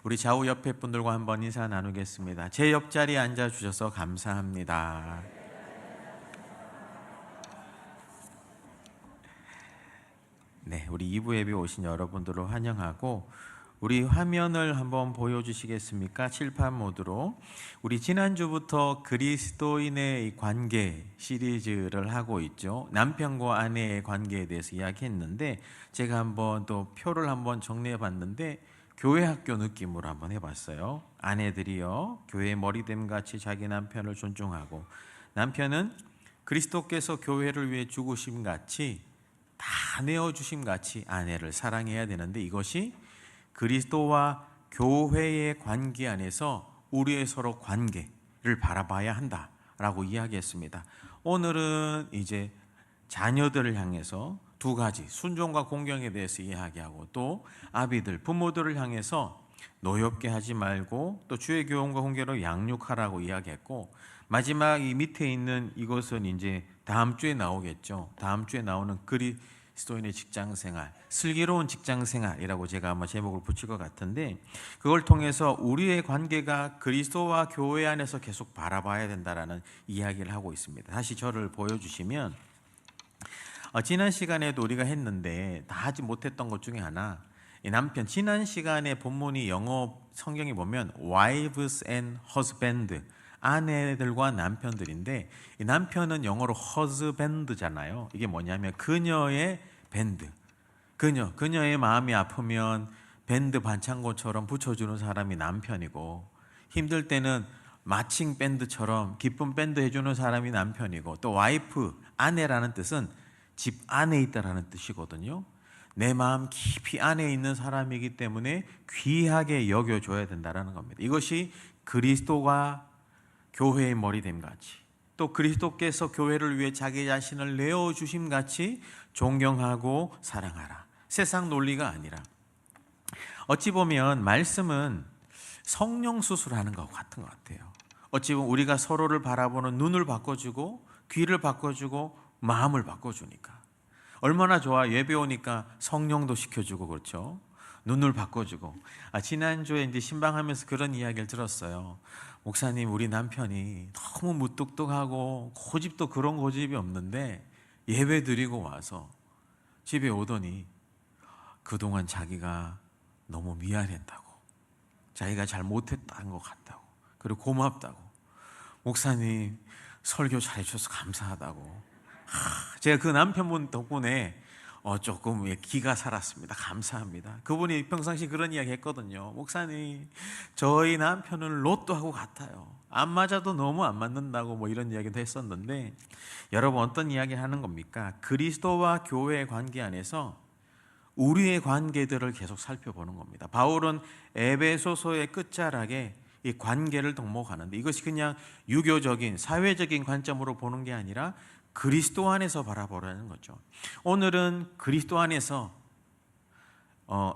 우리 좌우 옆에 분들과 한번 인사 나누겠습니다. 제 옆자리에 앉아주셔서 감사합니다. 네, 우리 2부 예배 오신 여러분들을 환영하고 우리 화면을 한번 보여주시겠습니까? 칠판 모드로. 우리 지난주부터 그리스도인의 관계 시리즈를 하고 있죠. 남편과 아내의 관계에 대해서 이야기했는데 제가 한번 또 표를 한번 정리해 봤는데 교회 학교 느낌으로 한번 해봤어요. 아내들이요, 교회의 머리됨 같이 자기 남편을 존중하고, 남편은 그리스도께서 교회를 위해 죽으심 같이 다 내어주심 같이 아내를 사랑해야 되는데, 이것이 그리스도와 교회의 관계 안에서 우리의 서로 관계를 바라봐야 한다라고 이야기했습니다. 오늘은 이제 자녀들을 향해서 두 가지, 순종과 공경에 대해서 이야기하고, 또 아비들, 부모들을 향해서 노엽게 하지 말고 또 주의 교훈과 훈계로 양육하라고 이야기했고, 마지막 이 밑에 있는 이것은 이제 다음 주에 나오겠죠. 다음 주에 나오는 그리스도인의 직장생활, 슬기로운 직장생활이라고 제가 아마 제목을 붙일 것 같은데, 그걸 통해서 우리의 관계가 그리스도와 교회 안에서 계속 바라봐야 된다라는 이야기를 하고 있습니다. 다시 저를 보여주시면, 지난 시간에도 우리가 했는데 다 하지 못했던 것 중에 하나, 이 남편, 지난 시간에 본문이 영어 성경에 보면 wives and husband, 아내들과 남편들인데, 이 남편은 영어로 husband잖아요. 이게 뭐냐면 그녀의 밴드, 그녀의 마음이 아프면 밴드 반창고처럼 붙여주는 사람이 남편이고, 힘들 때는 마칭 밴드처럼 기쁜 밴드 해주는 사람이 남편이고, 또 와이프, 아내라는 뜻은 집 안에 있다라는 뜻이거든요. 내 마음 깊이 안에 있는 사람이기 때문에 귀하게 여겨줘야 된다는 겁니다. 이것이 그리스도가 교회의 머리됨 같이, 또 그리스도께서 교회를 위해 자기 자신을 내어주심 같이 존경하고 사랑하라. 세상 논리가 아니라, 어찌 보면 말씀은 성령 수술하는 것 같은 것 같아요. 어찌 보면 우리가 서로를 바라보는 눈을 바꿔주고 귀를 바꿔주고 마음을 바꿔주니까 얼마나 좋아. 예배 오니까 성령도 시켜주고, 그렇죠? 눈을 바꿔주고. 지난주에 이제 신방하면서 그런 이야기를 들었어요. 목사님, 우리 남편이 너무 무뚝뚝하고 고집도 그런 고집이 없는데 예배 드리고 와서 집에 오더니 그동안 자기가 너무 미안했다고, 자기가 잘 못했다는 것 같다고, 그리고 고맙다고, 목사님 설교 잘해주셔서 감사하다고. 제가 그 남편분 덕분에 조금 기가 살았습니다. 감사합니다. 그분이 평상시 그런 이야기 했거든요. 목사님, 저희 남편은 로또하고 같아요. 안 맞아도 너무 안 맞는다고 뭐 이런 이야기도 했었는데, 여러분 어떤 이야기 하는 겁니까? 그리스도와 교회의 관계 안에서 우리의 관계들을 계속 살펴보는 겁니다. 바울은 에베소서의 끝자락에 이 관계를 덕목하는데, 이것이 그냥 유교적인 사회적인 관점으로 보는 게 아니라 그리스도 안에서 바라보라는 거죠. 오늘은 그리스도 안에서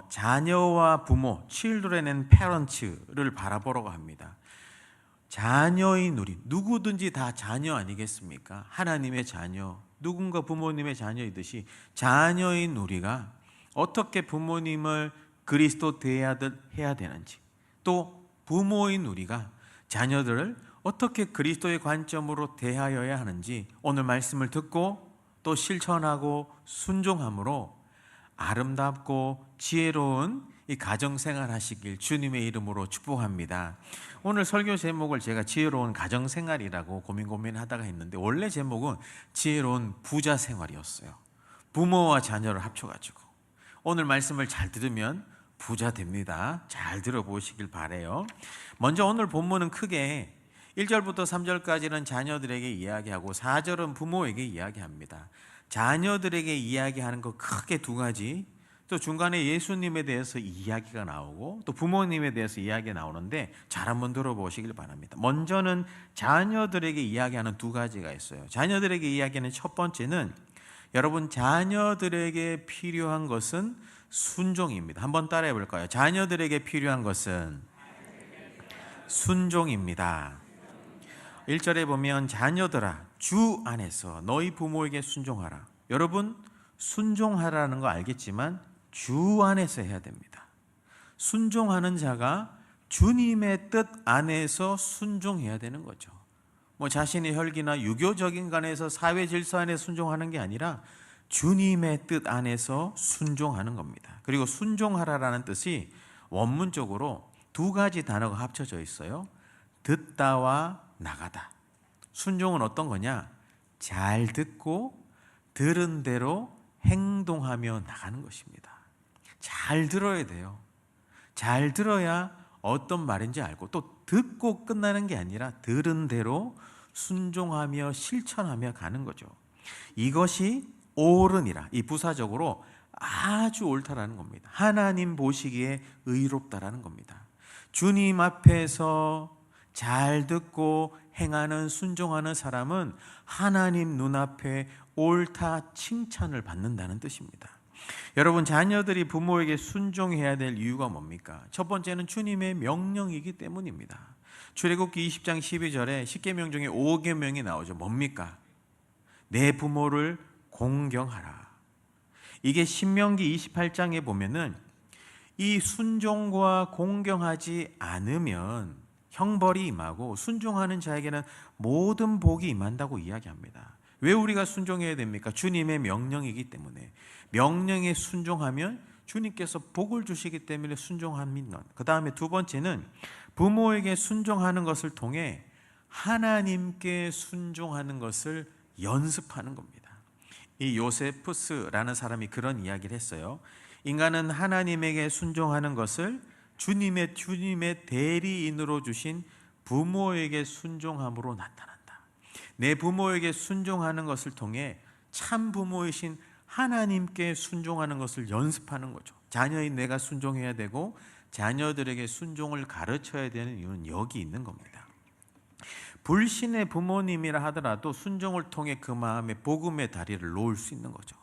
자녀와 부모, children and parents를 바라보려고 합니다. 자녀인 우리, 누구든지 다 자녀 아니겠습니까? 하나님의 자녀, 누군가 부모님의 자녀이듯이 자녀인 우리가 어떻게 부모님을 그리스도 대해야 되는지, 또 부모인 우리가 자녀들을 어떻게 그리스도의 관점으로 대하여야 하는지 오늘 말씀을 듣고 또 실천하고 순종함으로 아름답고 지혜로운 이 가정생활 하시길 주님의 이름으로 축복합니다. 오늘 설교 제목을 제가 지혜로운 가정생활이라고 고민하다가 했는데, 원래 제목은 지혜로운 부자생활이었어요. 부모와 자녀를 합쳐가지고. 오늘 말씀을 잘 들으면 부자 됩니다. 잘 들어보시길 바라요. 먼저 오늘 본문은 크게 1절부터 3절까지는 자녀들에게 이야기하고 4절은 부모에게 이야기합니다. 자녀들에게 이야기하는 거 크게 두 가지, 또 중간에 예수님에 대해서 이야기가 나오고 또 부모님에 대해서 이야기가 나오는데 잘 한번 들어보시길 바랍니다. 먼저는 자녀들에게 이야기하는 두 가지가 있어요. 자녀들에게 이야기하는 첫 번째는, 여러분, 자녀들에게 필요한 것은 순종입니다. 한번 따라해 볼까요? 자녀들에게 필요한 것은 순종입니다. 1절에 보면 자녀들아 주 안에서 너희 부모에게 순종하라. 여러분, 순종하라는 거 알겠지만 주 안에서 해야 됩니다. 순종하는 자가 주님의 뜻 안에서 순종해야 되는 거죠. 뭐 자신의 혈기나 유교적인 간에서 사회 질서 안에 순종하는 게 아니라 주님의 뜻 안에서 순종하는 겁니다. 그리고 순종하라라는 뜻이 원문적으로 두 가지 단어가 합쳐져 있어요. 듣다와 나가다. 순종은 어떤 거냐? 잘 듣고 들은 대로 행동하며 나가는 것입니다. 잘 들어야 돼요. 잘 들어야 어떤 말인지 알고, 또 듣고 끝나는 게 아니라 들은 대로 순종하며 실천하며 가는 거죠. 이것이 옳으니라. 이 부사적으로 아주 옳다라는 겁니다. 하나님 보시기에 의롭다라는 겁니다. 주님 앞에서 잘 듣고 행하는, 순종하는 사람은 하나님 눈앞에 옳다 칭찬을 받는다는 뜻입니다. 여러분, 자녀들이 부모에게 순종해야 될 이유가 뭡니까? 첫 번째는 주님의 명령이기 때문입니다. 출애굽기 20장 12절에 10계명 중에 5계명이 나오죠. 뭡니까? 내 부모를 공경하라. 이게 신명기 28장에 보면은 이 순종과 공경하지 않으면 형벌이 임하고 순종하는 자에게는 모든 복이 임한다고 이야기합니다. 왜 우리가 순종해야 됩니까? 주님의 명령이기 때문에. 명령에 순종하면 주님께서 복을 주시기 때문에 순종합니다. 그 다음에 두 번째는 부모에게 순종하는 것을 통해 하나님께 순종하는 것을 연습하는 겁니다. 이 요세푸스라는 사람이 그런 이야기를 했어요. 인간은 하나님에게 순종하는 것을 주님의 대리인으로 주신 부모에게 순종함으로 나타난다. 내 부모에게 순종하는 것을 통해 참 부모이신 하나님께 순종하는 것을 연습하는 거죠. 자녀인 내가 순종해야 되고 자녀들에게 순종을 가르쳐야 되는 이유는 여기 있는 겁니다. 불신의 부모님이라 하더라도 순종을 통해 그 마음에 복음의 다리를 놓을 수 있는 거죠.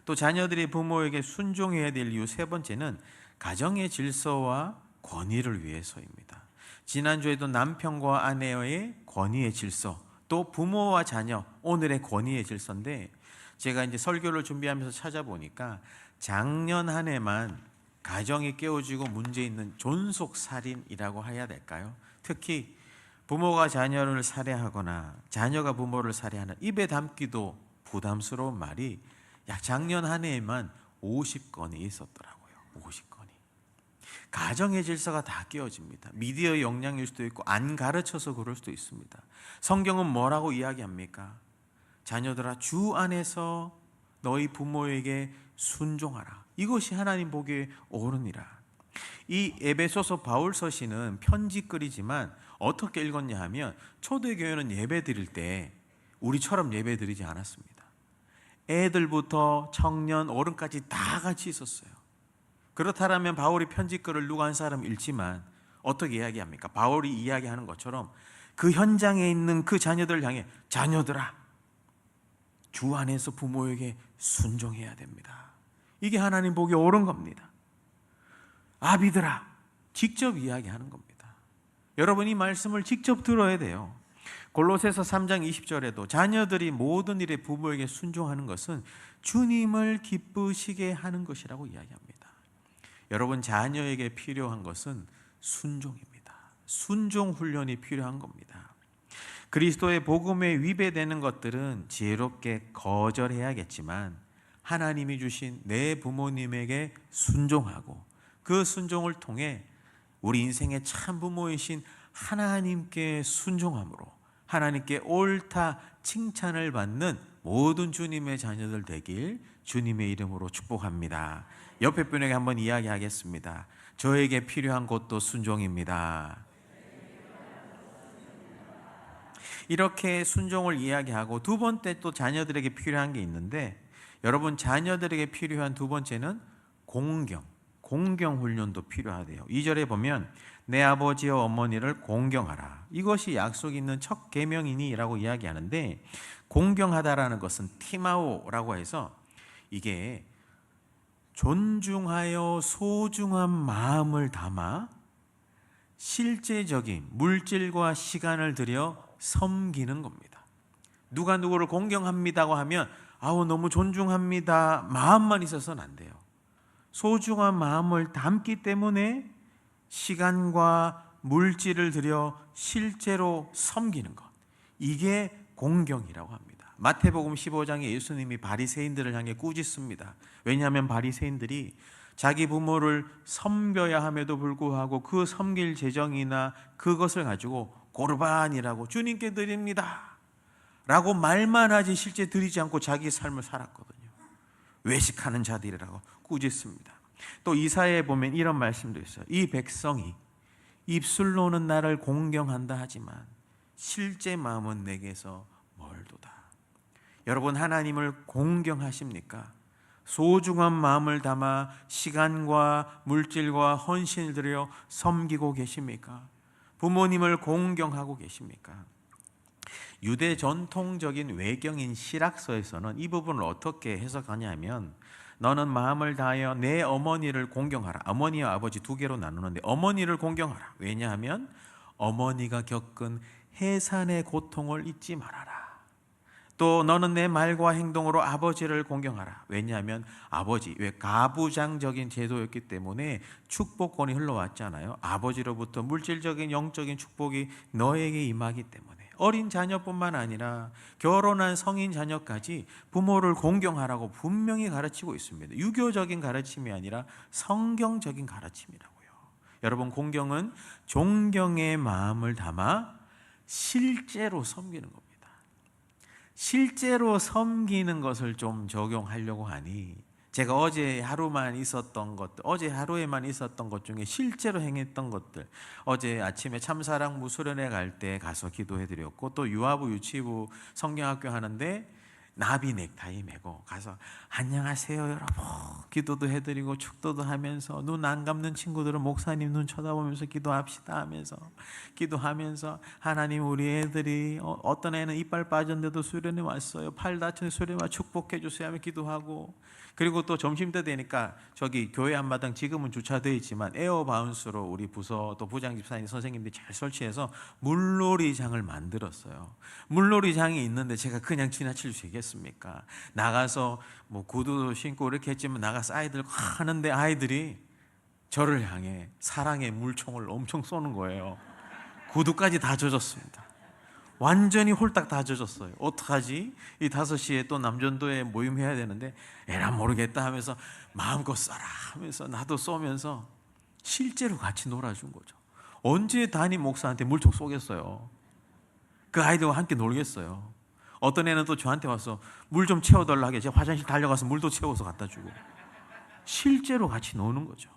또 자녀들이 부모에게 순종해야 될 이유 세 번째는 가정의 질서와 권위를 위해서입니다. 지난주에도 남편과 아내의 권위의 질서, 또 부모와 자녀, 오늘의 권위의 질서인데, 제가 이제 설교를 준비하면서 찾아보니까 작년 한 해만 가정이 깨어지고 문제 있는 존속살인이라고 해야 될까요? 특히 부모가 자녀를 살해하거나 자녀가 부모를 살해하는, 입에 담기도 부담스러운 말이 약 작년 한 해에만 50건이 있었더라고요. 50건이. 가정의 질서가 다 깨어집니다. 미디어의 영향일 수도 있고 안 가르쳐서 그럴 수도 있습니다. 성경은 뭐라고 이야기합니까? 자녀들아, 주 안에서 너희 부모에게 순종하라. 이것이 하나님 보기에 옳으니라. 이 에베소서 바울 서신은 편지글이지만 어떻게 읽었냐 하면, 초대교회는 예배 드릴 때 우리처럼 예배 드리지 않았습니다. 애들부터 청년, 어른까지 다 같이 있었어요. 그렇다면 바울이 편지글을 누가 한 사람 읽지만 어떻게 이야기합니까? 바울이 이야기하는 것처럼 그 현장에 있는 그 자녀들을 향해, 자녀들아, 주 안에서 부모에게 순종해야 됩니다. 이게 하나님 보기에 옳은 겁니다. 아비들아, 직접 이야기하는 겁니다. 여러분, 이 말씀을 직접 들어야 돼요. 골로새서 3장 20절에도 자녀들이 모든 일에 부모에게 순종하는 것은 주님을 기쁘시게 하는 것이라고 이야기합니다. 여러분, 자녀에게 필요한 것은 순종입니다. 순종 훈련이 필요한 겁니다. 그리스도의 복음에 위배되는 것들은 지혜롭게 거절해야겠지만 하나님이 주신 내 부모님에게 순종하고 그 순종을 통해 우리 인생의 참 부모이신 하나님께 순종함으로 하나님께 옳다 칭찬을 받는 모든 주님의 자녀들 되길 주님의 이름으로 축복합니다. 옆에 분에게 한번 이야기하겠습니다. 저에게 필요한 것도 순종입니다. 이렇게 순종을 이야기하고, 두 번째 또 자녀들에게 필요한 게 있는데, 여러분, 자녀들에게 필요한 두 번째는 공경 훈련도 필요하대요. 2절에 보면 내 아버지와 어머니를 공경하라. 이것이 약속 있는 첫 계명이니라고 이야기하는데, 공경하다라는 것은 티마오라고 해서 이게 존중하여 소중한 마음을 담아 실제적인 물질과 시간을 들여 섬기는 겁니다. 누가 누구를 공경합니다고 하면 아우 너무 존중합니다 마음만 있어서는 안 돼요. 소중한 마음을 담기 때문에 시간과 물질을 들여 실제로 섬기는 것, 이게 공경이라고 합니다. 마태복음 15장에 예수님이 바리새인들을 향해 꾸짖습니다. 왜냐하면 바리새인들이 자기 부모를 섬겨야 함에도 불구하고 그 섬길 재정이나 그것을 가지고 고르반이라고 주님께 드립니다 라고 말만 하지 실제 드리지 않고 자기 삶을 살았거든요. 외식하는 자들이라고 꾸짖습니다. 또 이사야에 보면 이런 말씀도 있어요. 이 백성이 입술로는 나를 공경한다 하지만 실제 마음은 내게서 멀도다. 여러분, 하나님을 공경하십니까? 소중한 마음을 담아 시간과 물질과 헌신을 들여 섬기고 계십니까? 부모님을 공경하고 계십니까? 유대 전통적인 외경인 실학서에서는 이 부분을 어떻게 해석하냐면, 너는 마음을 다하여 내 어머니를 공경하라. 어머니와 아버지 두 개로 나누는데 어머니를 공경하라. 왜냐하면 어머니가 겪은 해산의 고통을 잊지 말아라. 또 너는 내 말과 행동으로 아버지를 공경하라. 왜냐하면 아버지, 왜 가부장적인 제도였기 때문에 축복권이 흘러왔잖아요. 아버지로부터 물질적인 영적인 축복이 너에게 임하기 때문에 어린 자녀뿐만 아니라 결혼한 성인 자녀까지 부모를 공경하라고 분명히 가르치고 있습니다. 유교적인 가르침이 아니라 성경적인 가르침이라고요. 여러분, 공경은 존경의 마음을 담아 실제로 섬기는 겁니다. 실제로 섬기는 것을 좀 적용하려고 하니, 제가 어제 하루만 있었던 것들, 어제 하루에만 있었던 것 중에 실제로 행했던 것들, 어제 아침에 참사랑 무수련회 갈 때 가서 기도해드렸고, 또 유아부 유치부 성경학교 하는데 나비 넥타이 메고 가서 안녕하세요 여러분 기도도 해드리고 축도도 하면서, 눈 안 감는 친구들은 목사님 눈 쳐다보면서 기도합시다 하면서 기도하면서, 하나님 우리 애들이 어떤 애는 이빨 빠졌는데도 수련회 왔어요, 팔 다쳤는데 수련회 와 축복해 주세요 하며 기도하고, 그리고 또 점심때 되니까 저기 교회 앞마당 지금은 주차되어 있지만 에어 바운스로 우리 부서 또 부장 집사님 선생님들이 잘 설치해서 물놀이장을 만들었어요. 물놀이장이 있는데 제가 그냥 지나칠 수 있겠습니까? 나가서 뭐 구두도 신고 이렇게 했지만 나가서 아이들 하는데 아이들이 저를 향해 사랑의 물총을 엄청 쏘는 거예요. 구두까지 다 젖었습니다. 완전히 홀딱 다 젖었어요. 어떡하지? 이 5시에 또 남전도에 모임해야 되는데 에라 모르겠다 하면서 마음껏 쏴라 하면서 나도 쏘면서 실제로 같이 놀아준 거죠. 언제 담임 목사한테 물총 쏘겠어요? 그 아이들과 함께 놀겠어요. 어떤 애는 또 저한테 와서 물 좀 채워달라 하게 제가 화장실 달려가서 물도 채워서 갖다 주고, 실제로 같이 노는 거죠.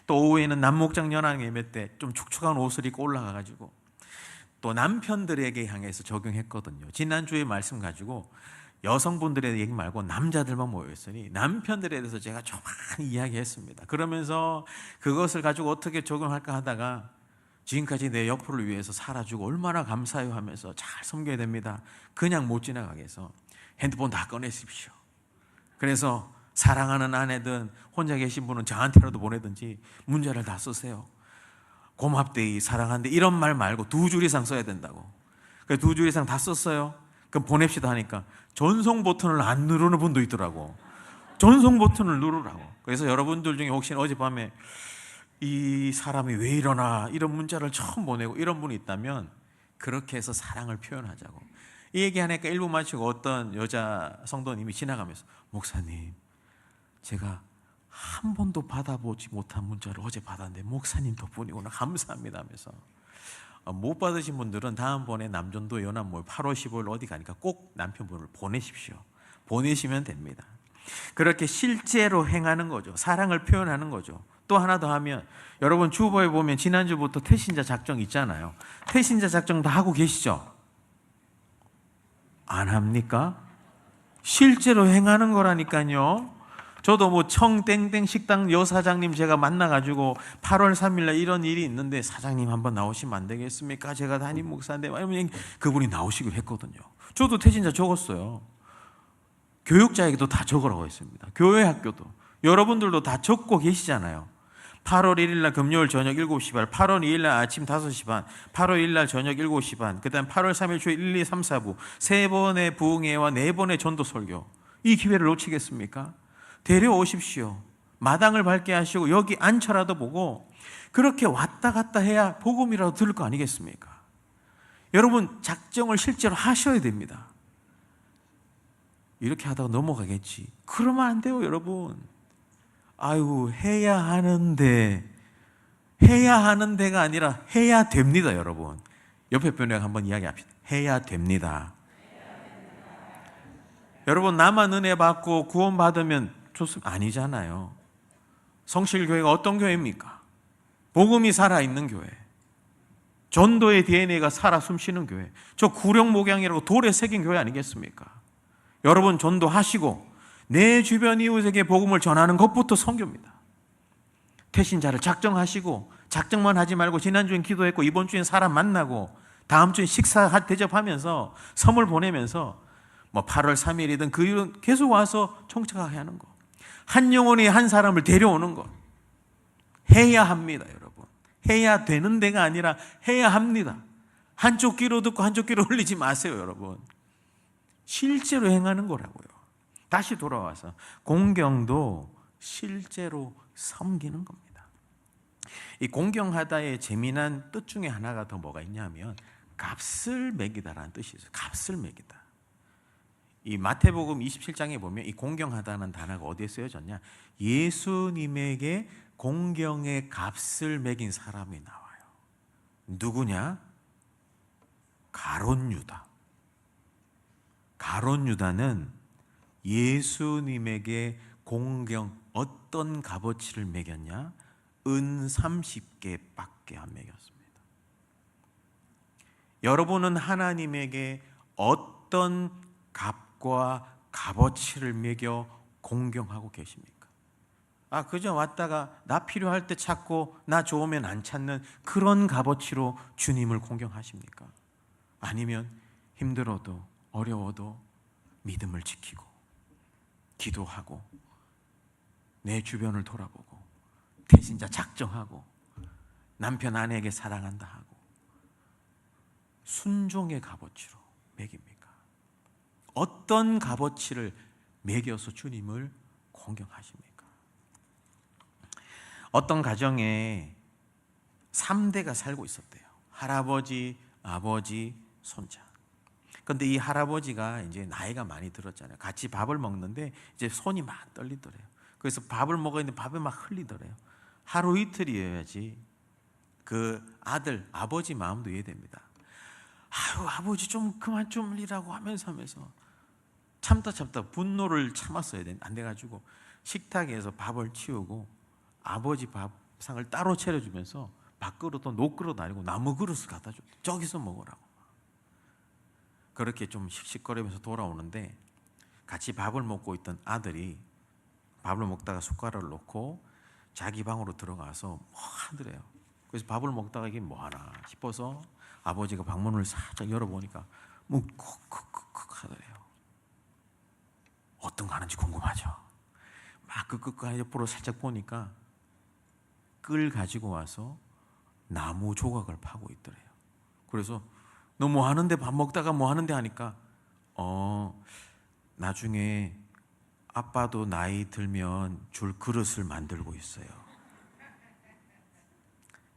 또 오후에는 남목장 연합 예배 때 좀 축축한 옷을 입고 올라가가지고 또 남편들에게 향해서 적용했거든요. 지난주에 말씀 가지고 여성분들의 얘기 말고 남자들만 모여있으니 남편들에 대해서 제가 좀 많이 이야기했습니다. 그러면서 그것을 가지고 어떻게 적용할까 하다가 지금까지 내 여포를 위해서 살아주고 얼마나 감사해요 하면서 잘 섬겨야 됩니다. 그냥 못 지나가게 해서 핸드폰 다 꺼내십시오. 그래서 사랑하는 아내든 혼자 계신 분은 저한테라도 보내든지 문자를 다 쓰세요. 고맙대이, 사랑한대 이런 말 말고 2줄 이상 써야 된다고. 그래서 2줄 이상 다 썼어요. 그럼 보냅시다 하니까 전송 버튼을 안 누르는 분도 있더라고. 전송 버튼을 누르라고. 그래서 여러분들 중에 혹시 어젯밤에 이 사람이 왜 이러나 이런 문자를 처음 보내고 이런 분이 있다면 그렇게 해서 사랑을 표현하자고. 이 얘기하니까 1부 마치고 어떤 여자 성도님이 지나가면서 목사님, 제가 한 번도 받아보지 못한 문자를 어제 받았는데 목사님 덕분이구나, 감사합니다 하면서. 못 받으신 분들은 다음번에 남전도 연합모임 8월 15일 어디 가니까 꼭 남편분을 보내십시오. 보내시면 됩니다. 그렇게 실제로 행하는 거죠. 사랑을 표현하는 거죠. 또 하나 더 하면, 여러분 주보에 보면 지난주부터 태신자 작정 있잖아요. 태신자 작정 다 하고 계시죠? 안 합니까? 실제로 행하는 거라니까요. 저도 뭐 청땡땡 식당 여사장님 제가 만나가지고 8월 3일날 이런 일이 있는데 사장님 한번 나오시면 안 되겠습니까? 제가 담임 목사인데 그분이 나오시기로 했거든요. 저도 태신자 적었어요. 교육자에게도 다 적으라고 했습니다. 교회 학교도. 여러분들도 다 적고 계시잖아요. 8월 1일날 금요일 저녁 7시 반, 8월 2일날 아침 5시 반, 8월 1일날 저녁 7시 반, 그 다음 8월 3일 주일 1, 2, 3, 4부 3번의 부흥회와 4번의 전도 설교. 이 기회를 놓치겠습니까? 데려오십시오. 마당을 밝게 하시고 여기 앉혀라도 보고 그렇게 왔다 갔다 해야 복음이라도 들을 거 아니겠습니까? 여러분, 작정을 실제로 하셔야 됩니다. 이렇게 하다가 넘어가겠지. 그러면 안 돼요, 여러분. 아이고, 해야 하는데, 해야 하는 데가 아니라 해야 됩니다, 여러분. 옆에 분이랑 한번 이야기합시다. 해야 됩니다. 여러분, 나만 은혜 받고 구원 받으면 좋습니다. 아니잖아요. 성실교회가 어떤 교회입니까? 복음이 살아있는 교회, 전도의 DNA가 살아 숨쉬는 교회. 저 구령목양이라고 돌에 새긴 교회 아니겠습니까? 여러분, 전도하시고 내 주변 이웃에게 복음을 전하는 것부터 선교입니다. 태신자를 작정하시고, 작정만 하지 말고 지난주엔 기도했고 이번 주엔 사람 만나고 다음 주엔 식사 대접하면서 선물 보내면서 8월 3일이든 그 일은 계속 와서 청착하게 하는 것, 한 영혼이 한 사람을 데려오는 것 해야 합니다. 여러분, 해야 되는 데가 아니라 해야 합니다. 한쪽 귀로 듣고 한쪽 귀로 흘리지 마세요. 여러분, 실제로 행하는 거라고요. 다시 돌아와서 공경도 실제로 섬기는 겁니다. 이 공경하다의 재미난 뜻 중에 하나가 더 뭐가 있냐면 값을 매기다라는 뜻이 있어요. 값을 매기다. 이 마태복음 27장에 보면 이 공경하다는 단어가 어디에 쓰여졌냐? 예수님에게 공경의 값을 매긴 사람이 나와요. 누구냐? 가룟 유다. 가룟 유다는 예수님에게 공경, 어떤 값어치를 매겼냐? 은 30개밖에 안 매겼습니다. 여러분은 하나님에게 어떤 값과 값어치를 매겨 공경하고 계십니까? 그저 왔다가 나 필요할 때 찾고 나 좋으면 안 찾는 그런 값어치로 주님을 공경하십니까? 아니면 힘들어도 어려워도 믿음을 지키고 기도하고 내 주변을 돌아보고 태신자 작정하고 남편 아내에게 사랑한다 하고 순종의 값어치로 매깁니까? 어떤 값어치를 매겨서 주님을 공경하십니까? 어떤 가정에 3대가 살고 있었대요. 할아버지, 아버지, 손자. 그런데 이 할아버지가 이제 나이가 많이 들었잖아요. 같이 밥을 먹는데 이제 손이 막 떨리더래요. 그래서 밥을 먹었는데 밥이 막 흘리더래요. 하루 이틀이어야지 그 아들, 아버지 마음도 이해됩니다. 아유, 아버지 좀 그만 좀 흘리라고 하면서 참다 분노를 참았어야 안 돼가지고 식탁에서 밥을 치우고 아버지 밥상을 따로 차려주면서 밥그릇도 녹그릇 아니고 나무 그릇을 갖다 줬대. 저기서 먹으라고. 그렇게 좀 씩씩거리면서 돌아오는데 같이 밥을 먹고 있던 아들이 밥을 먹다가 숟가락을 놓고 자기 방으로 들어가서 뭐 하더래요. 그래서 밥을 먹다가 이게 뭐 하나 싶어서 아버지가 방문을 살짝 열어보니까 뭐 쿡쿡쿡쿡 하더래요. 어떤 거 하는지 궁금하죠? 막 끄끄끄 옆으로 살짝 보니까 끌 가지고 와서 나무 조각을 파고 있더래요. 그래서 너 뭐 하는데, 밥 먹다가 뭐 하는데 하니까 나중에 아빠도 나이 들면 줄 그릇을 만들고 있어요.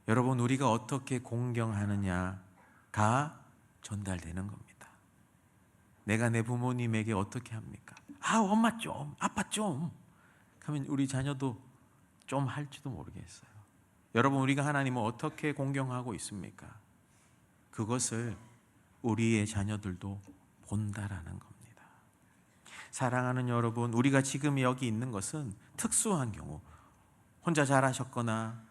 여러분, 우리가 어떻게 공경하느냐가 전달되는 겁니다. 내가 내 부모님에게 어떻게 합니까? 엄마 좀, 아빠 좀 하면 우리 자녀도 좀 할지도 모르겠어요. 여러분, 우리가 하나님을 어떻게 공경하고 있습니까? 그것을 우리의 자녀들도 본다라는 겁니다. 사랑하는 여러분, 우리가 지금 여기 있는 것은 특수한 경우, 혼자 자라셨거나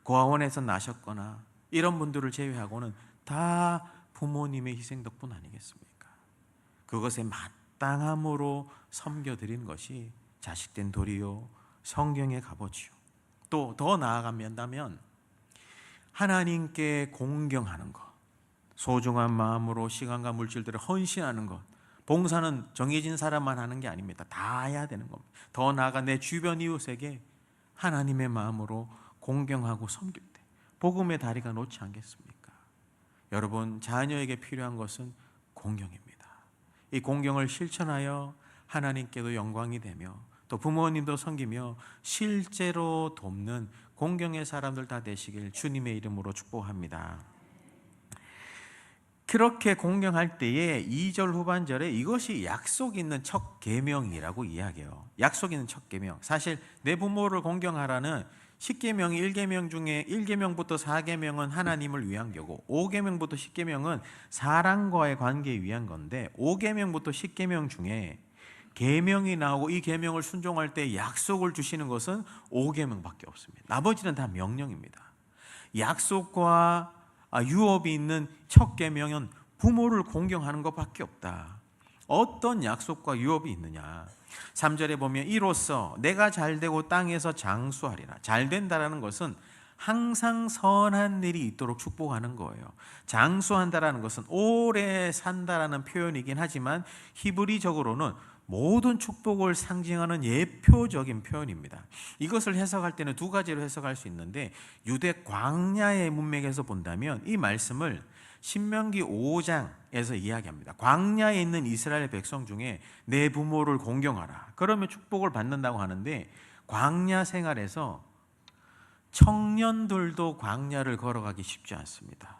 고아원에서 나셨거나 이런 분들을 제외하고는 다 부모님의 희생 덕분 아니겠습니까? 그것에 마땅함으로 섬겨드린 것이 자식된 도리요 성경의 값어치요. 또 더 나아간다면 하나님께 공경하는 것, 소중한 마음으로 시간과 물질들을 헌신하는 것, 봉사는 정해진 사람만 하는 게 아닙니다. 다 해야 되는 겁니다. 더 나아가 내 주변 이웃에게 하나님의 마음으로 공경하고 섬길 때 복음의 다리가 놓지 않겠습니까? 여러분, 자녀에게 필요한 것은 공경입니다. 이 공경을 실천하여 하나님께도 영광이 되며 또 부모님도 섬기며 실제로 돕는 공경의 사람들 다 되시길 주님의 이름으로 축복합니다. 그렇게 공경할 때에 2절 후반절에 이것이 약속 있는 첫 계명이라고 이야기해요. 약속 있는 첫 계명. 사실 내 부모를 공경하라는 10계명이 1계명 중에 1계명부터 4계명은 하나님을 위한 거고 5계명부터 10계명은 사람과의 관계에 위한 건데 5계명부터 10계명 중에 계명이 나오고 이 계명을 순종할 때 약속을 주시는 것은 5계명밖에 없습니다. 나머지는 다 명령입니다. 약속과 유업이 있는 첫 계명은 부모를 공경하는 것밖에 없다. 어떤 약속과 유업이 있느냐? 3절에 보면 이로써 내가 잘되고 땅에서 장수하리라. 잘된다라는 것은 항상 선한 일이 있도록 축복하는 거예요. 장수한다라는 것은 오래 산다라는 표현이긴 하지만 히브리적으로는 모든 축복을 상징하는 예표적인 표현입니다. 이것을 해석할 때는 두 가지로 해석할 수 있는데 유대 광야의 문맥에서 본다면 이 말씀을 신명기 5장에서 이야기합니다. 광야에 있는 이스라엘 백성 중에 내 부모를 공경하라. 그러면 축복을 받는다고 하는데 광야 생활에서 청년들도 광야를 걸어가기 쉽지 않습니다.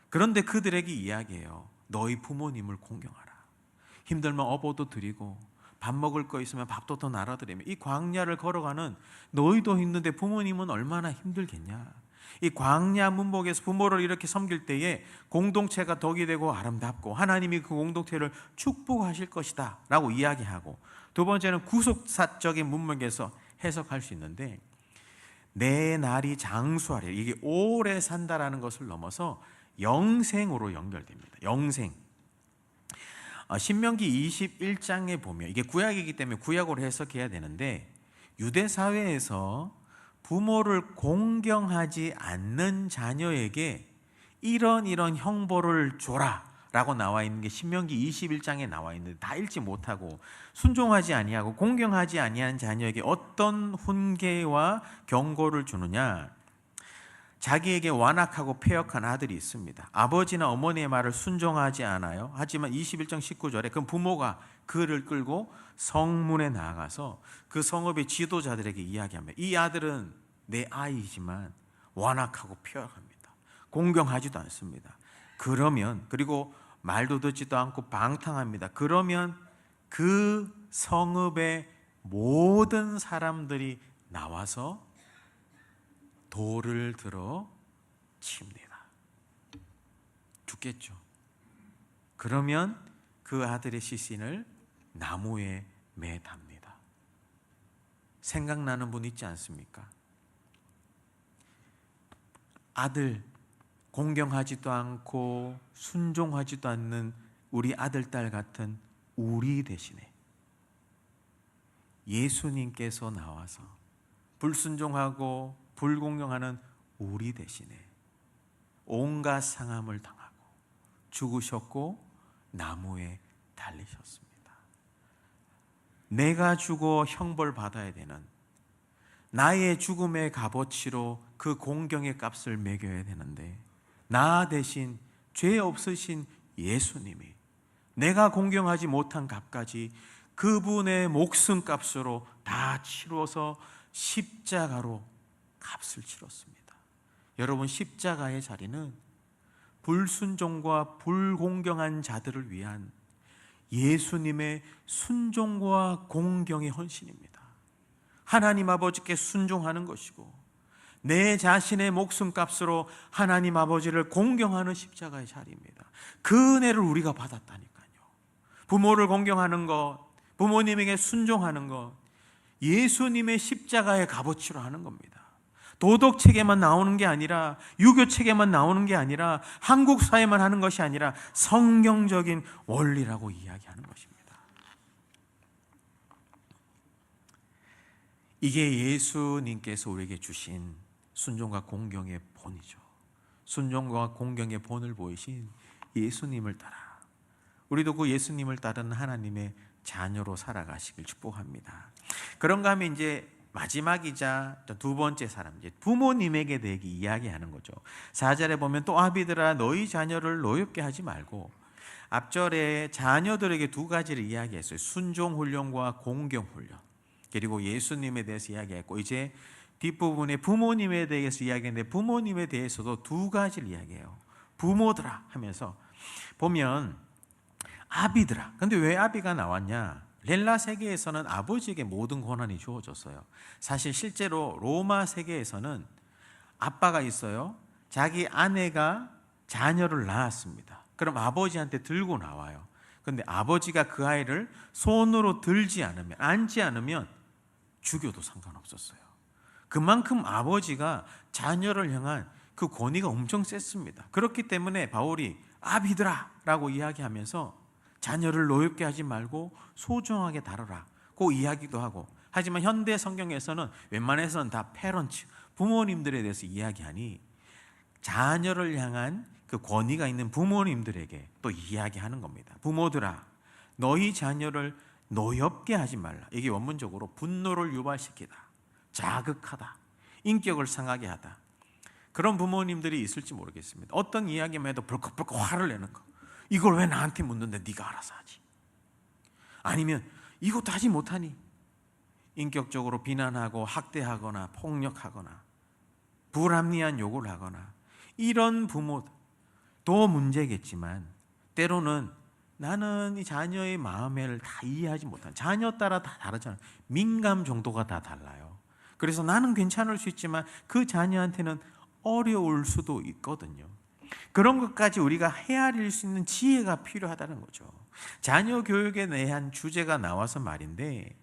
그런데 그들에게 이야기해요. 너희 부모님을 공경하라. 힘들면 업어도 드리고 밥 먹을 거 있으면 밥도 더 나눠드리며 이 광야를 걸어가는 너희도 힘든데 부모님은 얼마나 힘들겠냐. 이 광야 문복에서 부모를 이렇게 섬길 때에 공동체가 덕이 되고 아름답고 하나님이 그 공동체를 축복하실 것이다 라고 이야기하고, 두 번째는 구속사적인 문맥에서 해석할 수 있는데 내 날이 장수하리라. 이게 오래 산다라는 것을 넘어서 영생으로 연결됩니다. 영생. 신명기 21장에 보면 이게 구약이기 때문에 구약으로 해석해야 되는데 유대 사회에서 부모를 공경하지 않는 자녀에게 이런 형벌을 줘라 라고 나와 있는 게 신명기 21장에 나와 있는데 다 읽지 못하고 순종하지 아니하고 공경하지 아니한 자녀에게 어떤 훈계와 경고를 주느냐. 자기에게 완악하고 패역한 아들이 있습니다. 아버지나 어머니의 말을 순종하지 않아요. 하지만 21장 19절에 그 부모가 그를 끌고 성문에 나아가서 그 성읍의 지도자들에게 이야기합니다. 이 아들은 내 아이지만 완악하고 패역합니다. 공경하지도 않습니다. 그리고 말도 듣지도 않고 방탕합니다. 그러면 그 성읍의 모든 사람들이 나와서 돌을 들어 칩니다. 죽겠죠. 그러면 그 아들의 시신을 나무에 매답니다. 생각나는 분 있지 않습니까? 아들 공경하지도 않고 순종하지도 않는 우리 아들, 딸 같은 우리 대신에 예수님께서 나와서 불순종하고 불공경하는 우리 대신에 온갖 상함을 당하고 죽으셨고 나무에 달리셨습니다. 내가 죽어 형벌 받아야 되는 나의 죽음의 값어치로 그 공경의 값을 매겨야 되는데 나 대신 죄 없으신 예수님이 내가 공경하지 못한 값까지 그분의 목숨값으로 다 치러서 십자가로 값을 치렀습니다. 여러분, 십자가의 자리는 불순종과 불공경한 자들을 위한 예수님의 순종과 공경의 헌신입니다. 하나님 아버지께 순종하는 것이고 내 자신의 목숨값으로 하나님 아버지를 공경하는 십자가의 자리입니다. 그 은혜를 우리가 받았다니까요. 부모를 공경하는 것, 부모님에게 순종하는 것, 예수님의 십자가의 값어치로 하는 겁니다. 도덕책에만 나오는 게 아니라, 유교책에만 나오는 게 아니라, 한국 사회만 하는 것이 아니라 성경적인 원리라고 이야기하는 것입니다. 이게 예수님께서 우리에게 주신 순종과 공경의 본이죠. 순종과 공경의 본을 보이신 예수님을 따라 우리도 그 예수님을 따르는 하나님의 자녀로 살아가시길 축복합니다. 그런가 하면 이제 마지막이자 두 번째 사람, 이제 부모님에게 대해 이야기하는 거죠. 4절에 보면 또 아비들아 너희 자녀를 노엽게 하지 말고, 앞절에 자녀들에게 두 가지를 이야기했어요. 순종 훈련과 공경 훈련. 그리고 예수님에 대해서 이야기했고, 이제 뒷부분에 부모님에 대해서 이야기했는데 부모님에 대해서도 두 가지를 이야기해요. 부모들아 하면서 보면 아비들아. 근데 왜 아비가 나왔냐? 렐라 세계에서는 아버지에게 모든 권한이 주어졌어요. 사실 실제로 로마 세계에서는 아빠가 있어요. 자기 아내가 자녀를 낳았습니다. 그럼 아버지한테 들고 나와요. 근데 아버지가 그 아이를 손으로 들지 않으면, 안지 않으면 죽여도 상관없었어요. 그만큼 아버지가 자녀를 향한 그 권위가 엄청 셌습니다. 그렇기 때문에 바울이 아비들아 라고 이야기하면서 자녀를 노엽게 하지 말고 소중하게 다뤄라 그 이야기도 하고, 하지만 현대 성경에서는 웬만해서는 다 패런츠, 부모님들에 대해서 이야기하니 자녀를 향한 그 권위가 있는 부모님들에게 또 이야기하는 겁니다. 부모들아, 너희 자녀를 노엽게 하지 말라. 이게 원문적으로 분노를 유발시키다, 자극하다, 인격을 상하게 하다. 그런 부모님들이 있을지 모르겠습니다. 어떤 이야기만 해도 벌컥벌컥 화를 내는 거. 이걸 왜 나한테 묻는데 네가 알아서 하지. 아니면 이것도 하지 못하니. 인격적으로 비난하고 학대하거나 폭력하거나 불합리한 요구를 하거나. 이런 부모도 문제겠지만 때로는 나는 이 자녀의 마음을 다 이해하지 못한, 자녀 따라 다 다르잖아요. 민감 정도가 다 달라요. 그래서 나는 괜찮을 수 있지만 그 자녀한테는 어려울 수도 있거든요. 그런 것까지 우리가 헤아릴 수 있는 지혜가 필요하다는 거죠. 자녀 교육에 대한 주제가 나와서 말인데,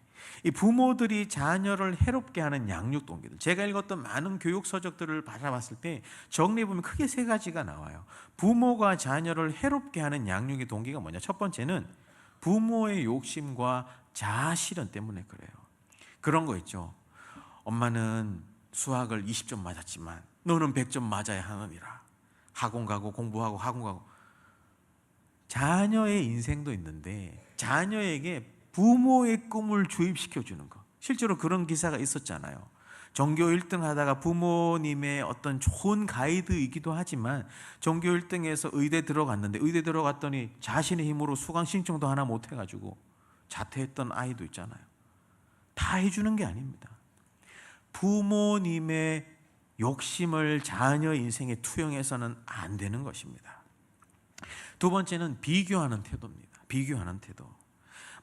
이 부모들이 자녀를 해롭게 하는 양육 동기들, 제가 읽었던 많은 교육 서적들을 받아봤을 때 정리해보면 크게 세 가지가 나와요. 부모가 자녀를 해롭게 하는 양육의 동기가 뭐냐? 첫 번째는 부모의 욕심과 자아실현 때문에 그래요. 그런 거 있죠. 엄마는 수학을 20점 맞았지만 너는 100점 맞아야 하느니라. 학원 가고 공부하고 학원 가고. 자녀의 인생도 있는데 자녀에게 부모의 꿈을 주입시켜 주는 거. 실제로 그런 기사가 있었잖아요. 전교 1등 하다가 부모님의 어떤 좋은 가이드이기도 하지만 전교 1등에서 의대 들어갔는데, 의대 들어갔더니 자신의 힘으로 수강 신청도 하나 못 해가지고 자퇴했던 아이도 있잖아요. 다 해주는 게 아닙니다. 부모님의 욕심을 자녀 인생에 투영해서는 안 되는 것입니다. 두 번째는 비교하는 태도입니다. 비교하는 태도.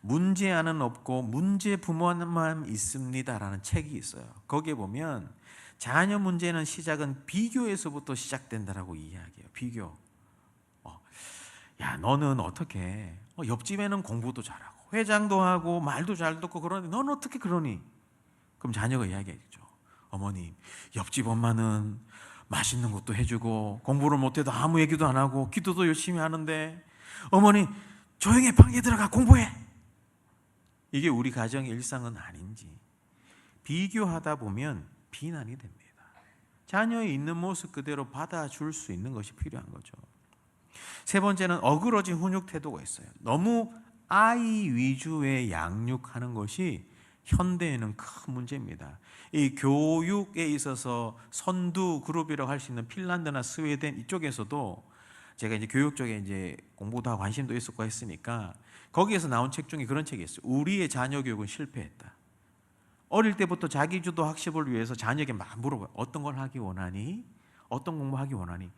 문제아는 없고 문제 부모만 있습니다라는 책이 있어요. 거기에 보면 자녀 문제는 시작은 비교에서부터 시작된다라고 이야기해요. 비교. 야, 너는 어떻게? 옆집에는 공부도 잘하고 회장도 하고 말도 잘 듣고 그러는데 너는 어떻게 그러니? 그럼 자녀가 이야기하겠죠. 어머님, 옆집 엄마는 맛있는 것도 해주고 공부를 못해도 아무 얘기도 안 하고 기도도 열심히 하는데 어머니 조용히 해, 방에 들어가 공부해. 이게 우리 가정의 일상은 아닌지. 비교하다 보면 비난이 됩니다. 자녀의 있는 모습 그대로 받아줄 수 있는 것이 필요한 거죠. 세 번째는 어그러진 훈육 태도가 있어요. 너무 아이 위주의 양육하는 것이 현대에는 큰 문제입니다. 이 교육에 있어서 선두 그룹이라고 할 수 있는 핀란드나 스웨덴 이쪽에서도, 제가 이제 교육 쪽에 이제 공부도 하고 관심도 있었고 했으니까 거기에서 나온 책 중에 그런 책이 있어요. 우리의 자녀 교육은 실패했다. 어릴 때부터 자기주도 학습을 위해서 자녀에게 막 물어봐요. 어떤 걸 하기 원하니? 어떤 공부하기 원하니?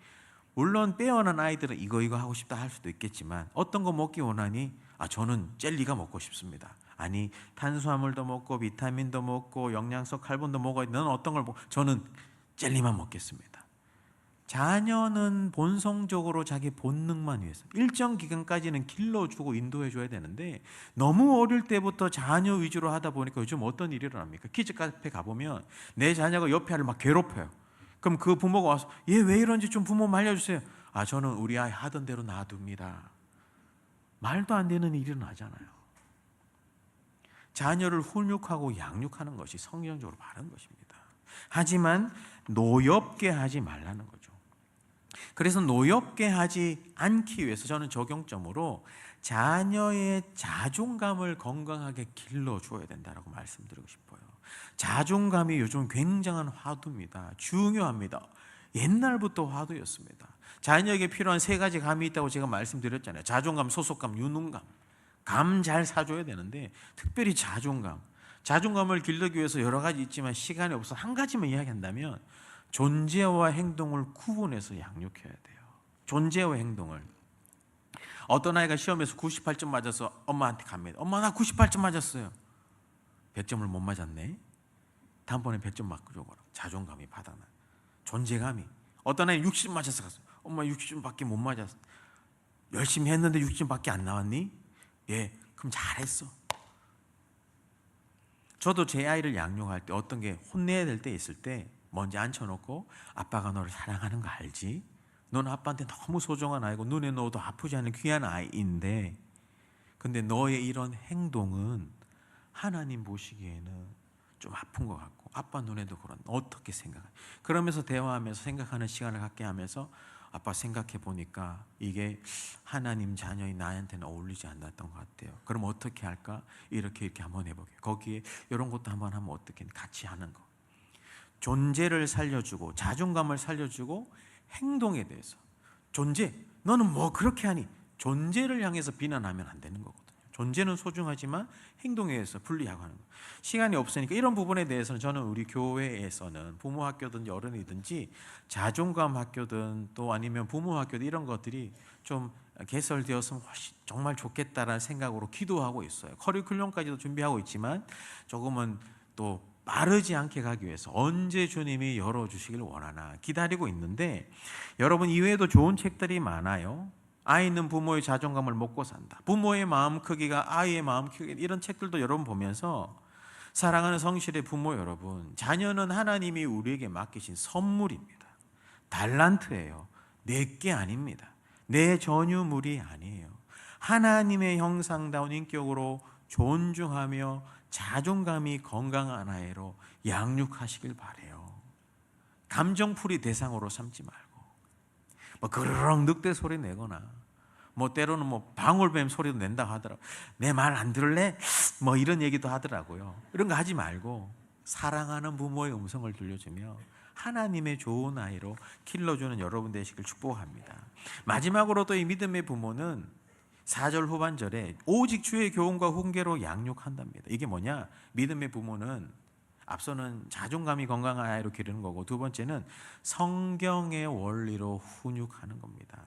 물론 빼어난 아이들은 이거 하고 싶다 할 수도 있겠지만 어떤 거 먹기 원하니? 저는 젤리가 먹고 싶습니다. 아니, 탄수화물도 먹고 비타민도 먹고 영양소 칼본도 먹어야 돼. 너는 어떤 걸 먹고? 저는 젤리만 먹겠습니다. 자녀는 본성적으로 자기 본능만 위해서 일정 기간까지는 길러주고 인도해줘야 되는데 너무 어릴 때부터 자녀 위주로 하다 보니까 요즘 어떤 일이 일어납니까? 키즈 카페 가보면 내 자녀가 옆에 아이를 막 괴롭혀요. 그럼 그 부모가 와서 얘 왜 이런지 좀 부모 말려주세요. 저는 우리 아이 하던 대로 놔둡니다. 말도 안 되는 일이 일어나잖아요. 자녀를 훈육하고 양육하는 것이 성경적으로 바른 것입니다. 하지만 노엽게 하지 말라는 거죠. 그래서 노엽게 하지 않기 위해서 저는 적용점으로 자녀의 자존감을 건강하게 길러줘야 된다고 말씀드리고 싶어요. 자존감이 요즘 굉장한 화두입니다. 중요합니다. 옛날부터 화두였습니다. 자녀에게 필요한 세 가지 감이 있다고 제가 말씀드렸잖아요. 자존감, 소속감, 유능감. 감 잘 사줘야 되는데 특별히 자존감. 자존감을 길르기 위해서 여러 가지 있지만 시간이 없어 한 가지만 이야기한다면 존재와 행동을 구분해서 양육해야 돼요. 존재와 행동을. 어떤 아이가 시험에서 98점 맞아서 엄마한테 갑니다. 엄마 나 98점 맞았어요. 100점을 못 맞았네. 다음번에 100점 맞고 줘봐라. 자존감이 바닥나. 존재감이. 어떤 아이 60 맞아서 갔어요. 엄마 60점밖에 못 맞았어. 열심히 했는데 60점밖에 안 나왔니? 예, 그럼 잘했어. 저도 제 아이를 양육할 때 어떤 게 혼내야 될 때 있을 때 먼저 앉혀놓고 아빠가 너를 사랑하는 거 알지? 넌 아빠한테 너무 소중한 아이고 눈에 넣어도 아프지 않은 귀한 아이인데 근데 너의 이런 행동은 하나님 보시기에는 좀 아픈 것 같고 아빠 눈에도 그런 어떻게 생각해? 그러면서 대화하면서 생각하는 시간을 갖게 하면서 아빠 생각해 보니까 이게 하나님 자녀인 나한테는 어울리지 않았던 것 같아요. 그럼 어떻게 할까? 이렇게 한번 해보게. 거기에 이런 것도 한번 하면 어떻게 같이 하는 거. 존재를 살려주고 자존감을 살려주고 행동에 대해서 존재 너는 뭐 그렇게 하니? 존재를 향해서 비난하면 안 되는 거거든요. 존재는 소중하지만 행동에 의해서 분리하고 하는 거. 시간이 없으니까 이런 부분에 대해서는 저는 우리 교회에서는 부모 학교든지 어른이든지 자존감 학교든 또 아니면 부모 학교든 이런 것들이 좀 개설되었으면 훨씬 정말 좋겠다라는 생각으로 기도하고 있어요. 커리큘럼까지도 준비하고 있지만 조금은 또 빠르지 않게 가기 위해서 언제 주님이 열어주시길 원하나 기다리고 있는데 여러분 이외에도 좋은 책들이 많아요. 아이는 부모의 자존감을 먹고 산다. 부모의 마음 크기가 아이의 마음 크기 이런 책들도 여러분 보면서 사랑하는 성실의 부모 여러분 자녀는 하나님이 우리에게 맡기신 선물입니다. 달란트예요. 내게 아닙니다. 내 전유물이 아니에요. 하나님의 형상다운 인격으로 존중하며 자존감이 건강한 아이로 양육하시길 바래요. 감정풀이 대상으로 삼지 말고 뭐 그르렁 늑대 소리 내거나 뭐 때로는 뭐 방울뱀 소리도 낸다고 하더라고요. 내 말 안 들을래? 뭐 이런 얘기도 하더라고요. 이런 거 하지 말고 사랑하는 부모의 음성을 들려주며 하나님의 좋은 아이로 길러주는 여러분 되시길 축복합니다. 마지막으로 또 이 믿음의 부모는 4절 후반절에 오직 주의 교훈과 훈계로 양육한답니다. 이게 뭐냐? 믿음의 부모는 앞서는 자존감이 건강한 아이로 기르는 거고 두 번째는 성경의 원리로 훈육하는 겁니다.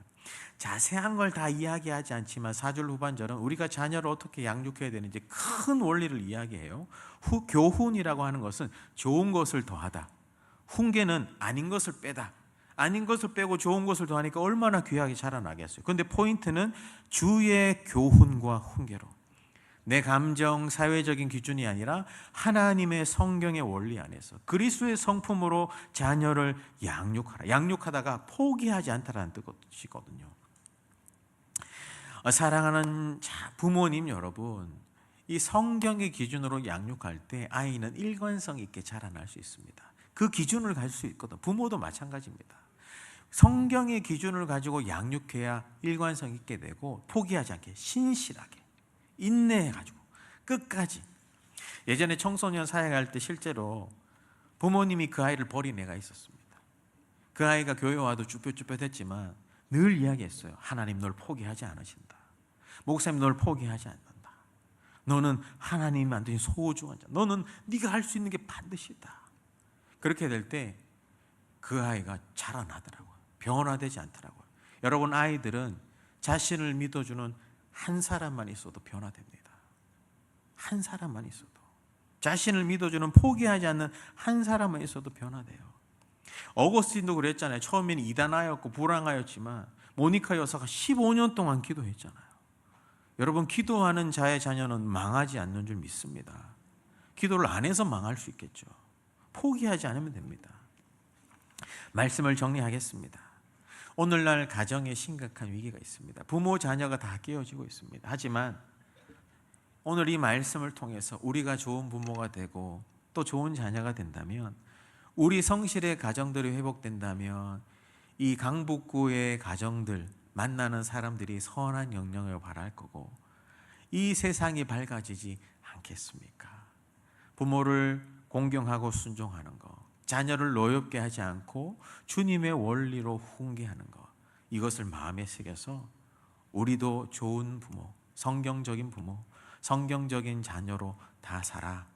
자세한 걸 다 이야기하지 않지만 4절 후반절은 우리가 자녀를 어떻게 양육해야 되는지 큰 원리를 이야기해요. 교훈이라고 하는 것은 좋은 것을 더하다. 훈계는 아닌 것을 빼다. 아닌 것을 빼고 좋은 것을 더하니까 얼마나 귀하게 자라나겠어요. 그런데 포인트는 주의 교훈과 훈계로. 내 감정, 사회적인 기준이 아니라 하나님의 성경의 원리 안에서 그리스도의 성품으로 자녀를 양육하라. 양육하다가 포기하지 않다라는 뜻이거든요. 사랑하는 부모님 여러분, 이 성경의 기준으로 양육할 때 아이는 일관성 있게 자라날 수 있습니다. 그 기준을 가질 수 있거든. 부모도 마찬가지입니다. 성경의 기준을 가지고 양육해야 일관성 있게 되고 포기하지 않게 신실하게 인내해가지고 끝까지. 예전에 청소년 사역할 때 실제로 부모님이 그 아이를 버린 애가 있었습니다. 그 아이가 교회 와도 쭈뼛쭈뼛했지만 늘 이야기했어요. 하나님 널 포기하지 않으신다. 목사님 널 포기하지 않는다. 너는 하나님이 만드신 소중한 자. 너는 네가 할 수 있는 게 반드시 있다. 그렇게 될 때 그 아이가 자라나더라고요. 변화되지 않더라고요. 여러분 아이들은 자신을 믿어주는 한 사람만 있어도 변화됩니다. 한 사람만 있어도. 자신을 믿어주는 포기하지 않는 한 사람만 있어도 변화돼요. 어거스틴도 그랬잖아요. 처음에는 이단아였고 불황하였지만 모니카 여사가 15년 동안 기도했잖아요. 여러분 기도하는 자의 자녀는 망하지 않는 줄 믿습니다. 기도를 안 해서 망할 수 있겠죠. 포기하지 않으면 됩니다. 말씀을 정리하겠습니다. 오늘날 가정에 심각한 위기가 있습니다. 부모 자녀가 다 깨어지고 있습니다. 하지만 오늘 이 말씀을 통해서 우리가 좋은 부모가 되고 또 좋은 자녀가 된다면 우리 성실의 가정들이 회복된다면 이 강북구의 가정들 만나는 사람들이 선한 영향을 발할 거고 이 세상이 밝아지지 않겠습니까? 부모를 공경하고 순종하는 것, 자녀를 노엽게 하지 않고 주님의 원리로 훈계하는 것, 이것을 마음에 새겨서 우리도 좋은 부모, 성경적인 자녀로 다 살아.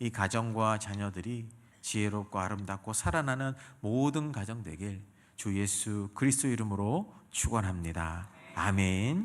이 가정과 자녀들이 지혜롭고 아름답고 살아나는 모든 가정 되길 주 예수 그리스도 이름으로 축원합니다. 아멘.